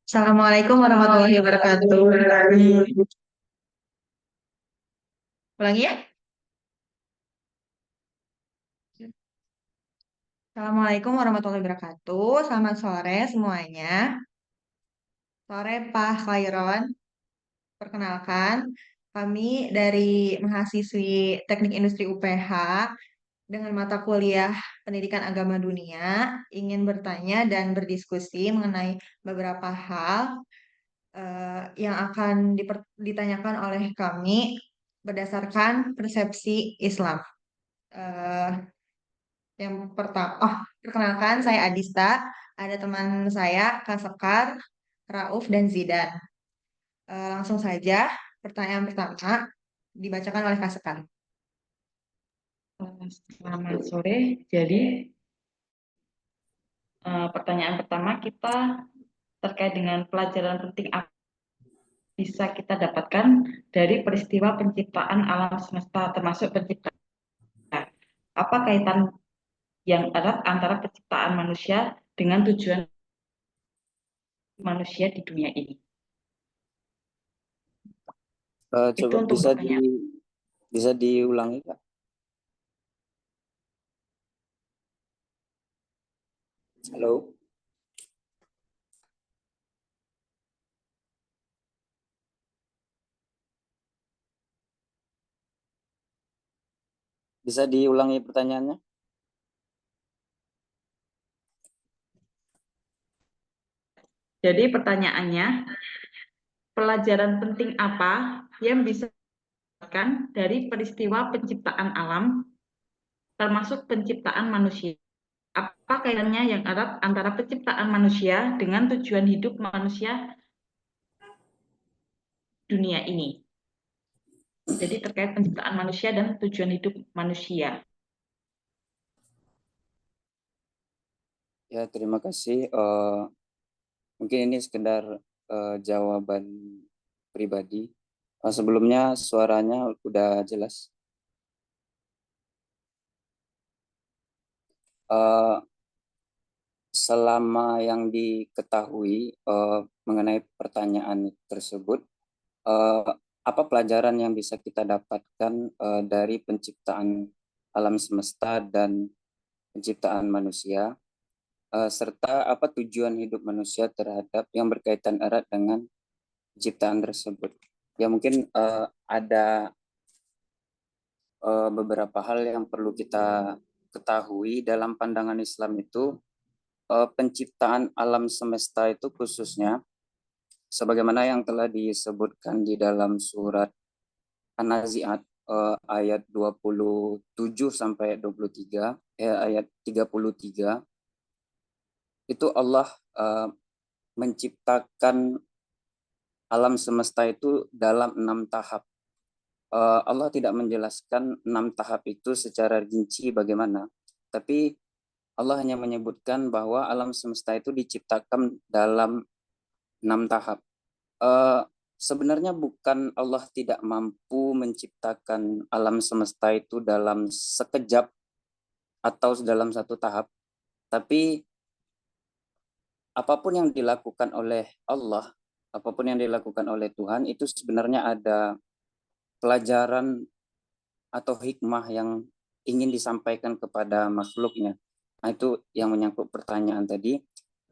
Assalamualaikum warahmatullahi wabarakatuh. Ulangi ya. Assalamualaikum warahmatullahi wabarakatuh. Selamat sore semuanya. Sore Pak Khairon. Perkenalkan, kami dari mahasiswi Teknik Industri UPH dengan mata kuliah Pendidikan Agama Dunia ingin bertanya dan berdiskusi mengenai beberapa hal yang akan ditanyakan oleh kami berdasarkan persepsi Islam. Eh, yang pertama, perkenalkan saya Adista, ada teman saya Kak Sekar, Rauf dan Zidan. Langsung saja, pertanyaan pertama dibacakan oleh Kak Sekar. Selamat sore. Jadi pertanyaan pertama kita terkait dengan pelajaran penting apa bisa kita dapatkan dari peristiwa penciptaan alam semesta termasuk penciptaan. Apa kaitan yang erat antara penciptaan manusia dengan tujuan manusia di dunia ini? Itu Coba untuk pertanyaan. bisa diulangi, Kak? Halo, bisa diulangi pertanyaannya? Jadi pertanyaannya, pelajaran penting apa yang bisa dapatkan dari peristiwa penciptaan alam termasuk penciptaan manusia? Apa kaitannya yang erat antara penciptaan manusia dengan tujuan hidup manusia dunia ini? Jadi terkait penciptaan manusia dan tujuan hidup manusia. Ya, terima kasih. Mungkin ini sekedar jawaban pribadi. Sebelumnya suaranya udah jelas. Uh, Selama yang diketahui mengenai pertanyaan tersebut, uh, apa pelajaran yang bisa kita dapatkan dari penciptaan alam semesta dan penciptaan manusia, serta apa tujuan hidup manusia terhadap yang berkaitan erat dengan penciptaan tersebut. Ya mungkin ada beberapa hal yang perlu kita ketahui dalam pandangan Islam itu, penciptaan alam semesta itu khususnya sebagaimana yang telah disebutkan di dalam surat An-Nazi'at ayat 27 sampai 23, ayat 33, itu Allah menciptakan alam semesta itu dalam 6 tahap. Allah tidak menjelaskan 6 tahap itu secara rinci bagaimana, tapi Allah hanya menyebutkan bahwa alam semesta itu diciptakan dalam 6 tahap. Sebenarnya bukan Allah tidak mampu menciptakan alam semesta itu dalam sekejap atau dalam 1 tahap, tapi apapun yang dilakukan oleh Allah, apapun yang dilakukan oleh Tuhan itu sebenarnya ada pelajaran atau hikmah yang ingin disampaikan kepada makhluknya. Nah, itu yang menyangkut pertanyaan tadi.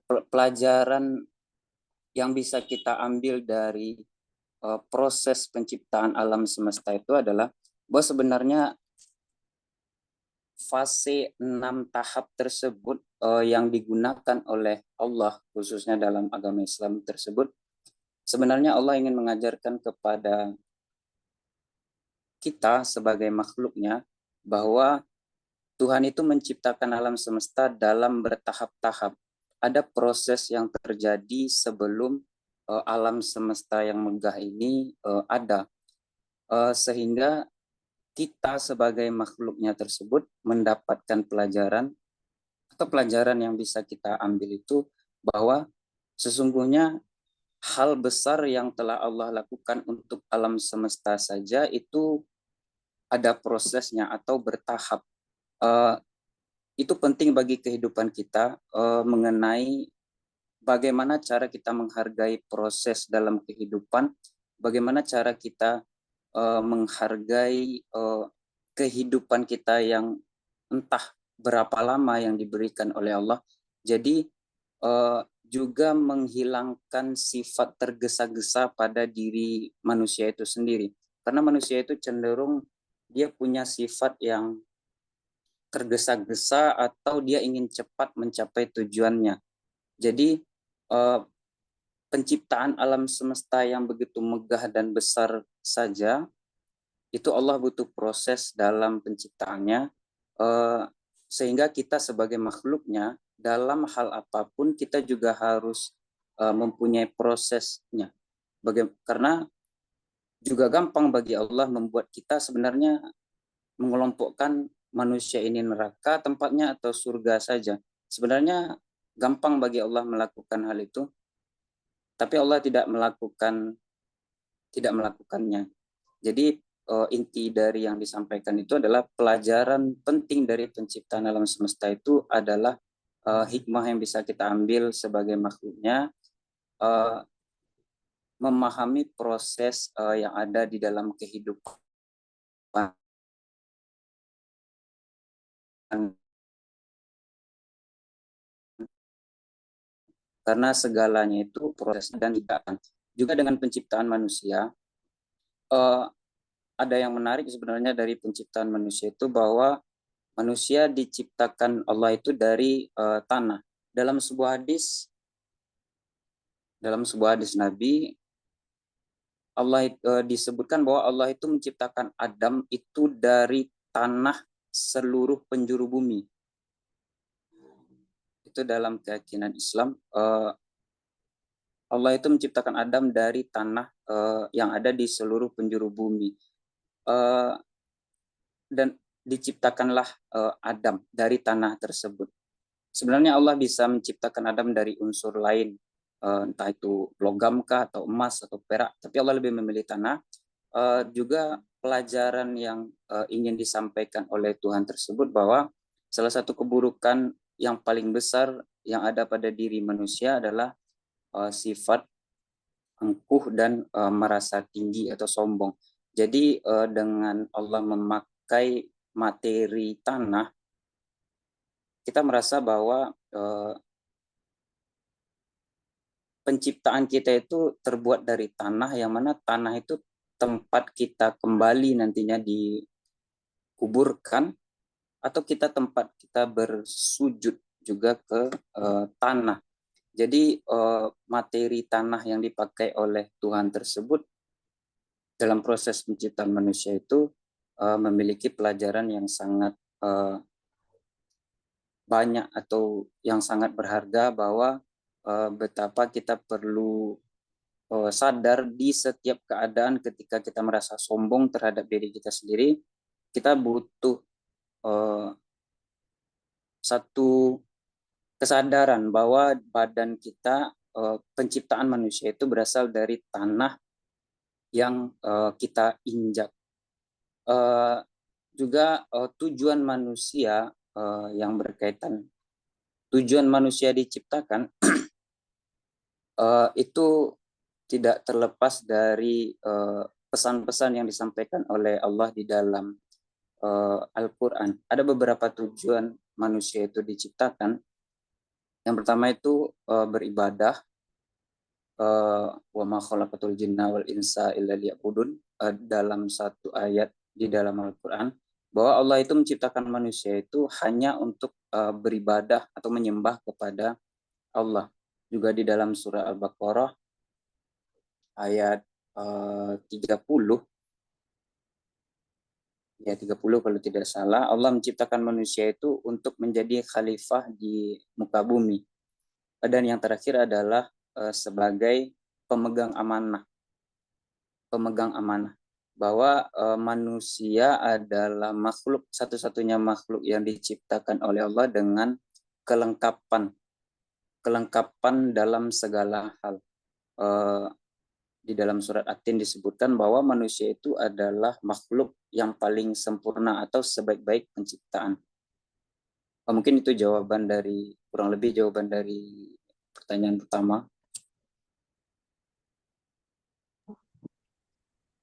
Pelajaran yang bisa kita ambil dari proses penciptaan alam semesta itu adalah bahwa sebenarnya fase 6 tahap tersebut yang digunakan oleh Allah khususnya dalam agama Islam tersebut, sebenarnya Allah ingin mengajarkan kepada kita sebagai makhluknya bahwa Tuhan itu menciptakan alam semesta dalam bertahap-tahap. Ada proses yang terjadi sebelum alam semesta yang megah ini ada. Sehingga kita sebagai makhluknya tersebut mendapatkan pelajaran atau pelajaran yang bisa kita ambil itu bahwa sesungguhnya hal besar yang telah Allah lakukan untuk alam semesta saja itu ada prosesnya atau bertahap. Itu penting bagi kehidupan kita mengenai bagaimana cara kita menghargai proses dalam kehidupan, bagaimana cara kita menghargai kehidupan kita yang entah berapa lama yang diberikan oleh Allah. Jadi juga menghilangkan sifat tergesa-gesa pada diri manusia itu sendiri. Karena manusia itu cenderung dia punya sifat yang tergesa-gesa atau dia ingin cepat mencapai tujuannya. Jadi penciptaan alam semesta yang begitu megah dan besar saja, itu Allah butuh proses dalam penciptaannya, sehingga kita sebagai makhluknya, dalam hal apapun kita juga harus mempunyai prosesnya. Karena juga gampang bagi Allah membuat kita sebenarnya mengelompokkan manusia ini neraka tempatnya atau surga saja. Sebenarnya gampang bagi Allah melakukan hal itu, tapi Allah tidak melakukannya. Jadi inti dari yang disampaikan itu adalah pelajaran penting dari penciptaan alam semesta itu adalah hikmah yang bisa kita ambil sebagai makhluknya, memahami proses yang ada di dalam kehidupan, karena segalanya itu proses dan tidakkan. Juga dengan penciptaan manusia, ada yang menarik sebenarnya dari penciptaan manusia itu bahwa manusia diciptakan Allah itu dari tanah. Dalam sebuah hadis Nabi, Allah disebutkan bahwa Allah itu menciptakan Adam itu dari tanah seluruh penjuru bumi. Itu dalam keyakinan Islam, Allah itu menciptakan Adam dari tanah yang ada di seluruh penjuru bumi. Dan diciptakanlah Adam dari tanah tersebut. Sebenarnya Allah bisa menciptakan Adam dari unsur lain, entah itu logam kah atau emas atau perak, tapi Allah lebih memilih tanah. Juga pelajaran yang ingin disampaikan oleh Tuhan tersebut bahwa salah satu keburukan yang paling besar yang ada pada diri manusia adalah sifat angkuh dan merasa tinggi atau sombong. Jadi dengan Allah memakai materi tanah, kita merasa bahwa penciptaan kita itu terbuat dari tanah, yang mana tanah itu tempat kita kembali nantinya dikuburkan, atau tempat kita bersujud juga ke tanah. Jadi materi tanah yang dipakai oleh Tuhan tersebut dalam proses penciptaan manusia itu memiliki pelajaran yang sangat banyak atau yang sangat berharga, bahwa betapa kita perlu sadar di setiap keadaan ketika kita merasa sombong terhadap diri kita sendiri, kita butuh satu kesadaran bahwa badan kita, penciptaan manusia itu berasal dari tanah yang kita injak. Juga tujuan manusia yang berkaitan, tujuan manusia diciptakan itu tidak terlepas dari pesan-pesan yang disampaikan oleh Allah di dalam Al-Quran. Ada beberapa tujuan manusia itu diciptakan. Yang pertama itu beribadah, wa ma khalaqatul jinna wal insa illa liya'budun, dalam satu ayat di dalam Al-Quran, bahwa Allah itu menciptakan manusia itu hanya untuk beribadah atau menyembah kepada Allah. Juga di dalam surah Al-Baqarah ayat 30, ya 30 kalau tidak salah, Allah menciptakan manusia itu untuk menjadi khalifah di muka bumi. Dan yang terakhir adalah sebagai pemegang amanah. Bahwa manusia adalah makhluk, satu-satunya makhluk yang diciptakan oleh Allah dengan kelengkapan dalam segala hal. Di dalam surat At-Tin disebutkan bahwa manusia itu adalah makhluk yang paling sempurna atau sebaik-baik penciptaan. Mungkin itu kurang lebih jawaban dari pertanyaan pertama.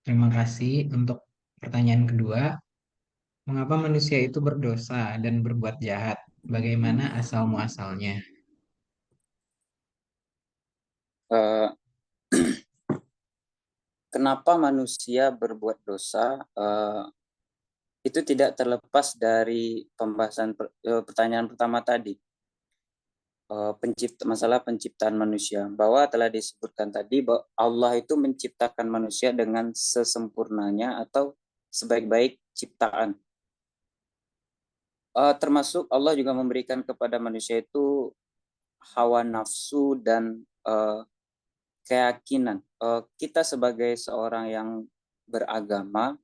Terima kasih untuk pertanyaan kedua. Mengapa manusia itu berdosa dan berbuat jahat? Bagaimana asal muasalnya? Eh, Kenapa manusia berbuat dosa? Itu tidak terlepas dari pembahasan pertanyaan pertama tadi. Masalah penciptaan manusia, bahwa telah disebutkan tadi bahwa Allah itu menciptakan manusia dengan sesempurnanya atau sebaik-baik ciptaan. Termasuk Allah juga memberikan kepada manusia itu hawa nafsu dan keyakinan. Kita sebagai seorang yang beragama,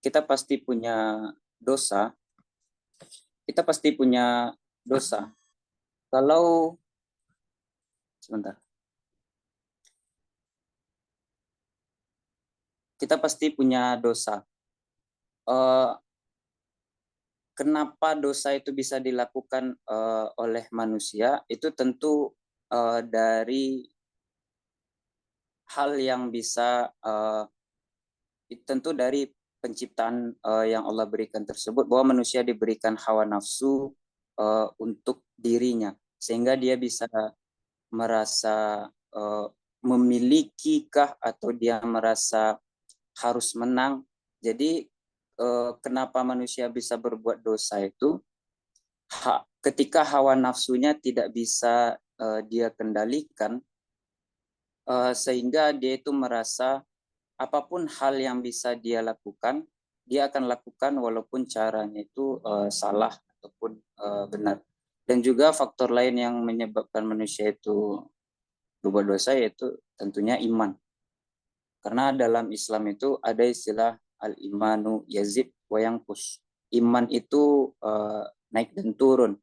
kita pasti punya dosa. Kita pasti punya dosa. Kalau sebentar, kita pasti punya dosa. Uh, Kenapa dosa itu bisa dilakukan oleh manusia? Itu tentu dari hal yang bisa tentu dari penciptaan yang Allah berikan tersebut, bahwa manusia diberikan hawa nafsu untuk dirinya, sehingga dia bisa merasa memiliki atau dia merasa harus menang. Jadi kenapa manusia bisa berbuat dosa itu, ketika hawa nafsunya tidak bisa dia kendalikan, sehingga dia itu merasa apapun hal yang bisa dia lakukan, dia akan lakukan walaupun caranya itu salah ataupun benar. Dan juga faktor lain yang menyebabkan manusia itu berbuat dosa yaitu tentunya iman. Karena dalam Islam itu ada istilah al-imanu yazid wa yanqus. Iman itu naik dan turun.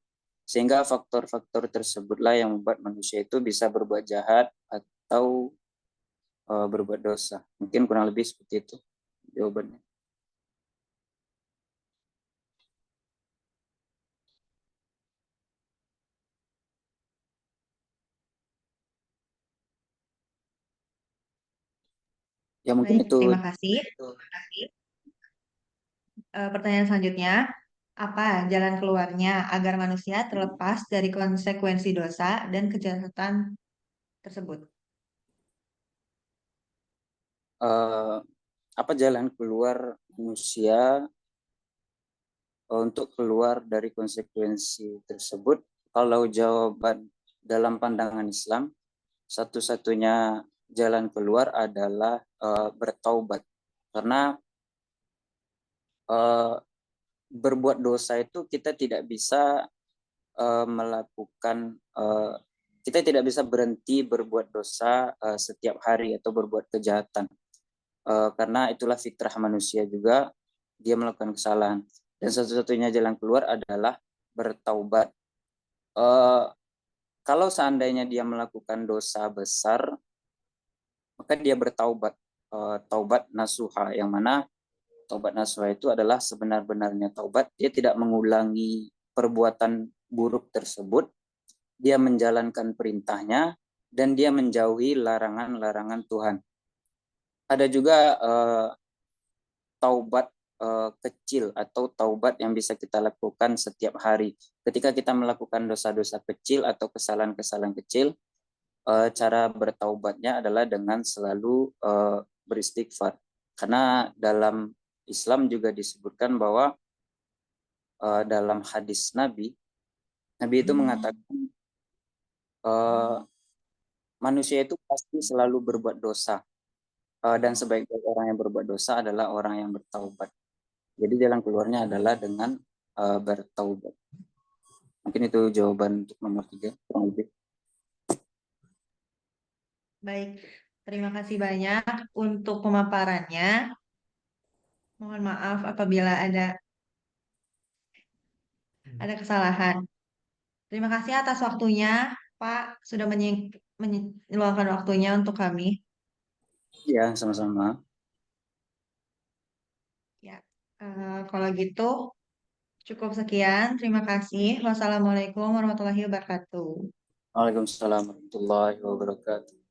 Sehingga faktor-faktor tersebutlah yang membuat manusia itu bisa berbuat jahat atau berbuat dosa. Mungkin kurang lebih seperti itu jawabannya. Ya mungkin Baik, itu. terima kasih. Pertanyaan selanjutnya, apa jalan keluarnya agar manusia terlepas dari konsekuensi dosa dan kejahatan tersebut? Apa jalan keluar manusia untuk keluar dari konsekuensi tersebut? Kalau jawaban dalam pandangan Islam, satu-satunya jalan keluar adalah bertaubat. Karena berbuat dosa itu kita tidak bisa melakukan, kita tidak bisa berhenti berbuat dosa setiap hari atau berbuat kejahatan. Karena itulah fitrah manusia juga, dia melakukan kesalahan. Dan satu-satunya jalan keluar adalah bertaubat. Kalau seandainya dia melakukan dosa besar, maka dia bertaubat, taubat nasuha, yang mana taubat nasuha itu adalah sebenar-benarnya taubat. Dia tidak mengulangi perbuatan buruk tersebut, dia menjalankan perintahnya, dan dia menjauhi larangan-larangan Tuhan. Ada juga taubat kecil atau taubat yang bisa kita lakukan setiap hari. Ketika kita melakukan dosa-dosa kecil atau kesalahan-kesalahan kecil, cara bertaubatnya adalah dengan selalu beristighfar. Karena dalam Islam juga disebutkan bahwa dalam hadis Nabi itu mengatakan manusia itu pasti selalu berbuat dosa, dan sebaik-baik orang yang berbuat dosa adalah orang yang bertaubat. Jadi jalan keluarnya adalah dengan bertaubat. Mungkin itu jawaban untuk nomor 3, kurang lebih. Baik, terima kasih banyak untuk pemaparannya. Mohon maaf apabila ada kesalahan. Terima kasih atas waktunya, Pak, sudah meluangkan waktunya untuk kami. Ya, sama-sama. Ya, kalau gitu cukup sekian. Terima kasih. Wassalamualaikum warahmatullahi wabarakatuh. Waalaikumsalam warahmatullahi wabarakatuh.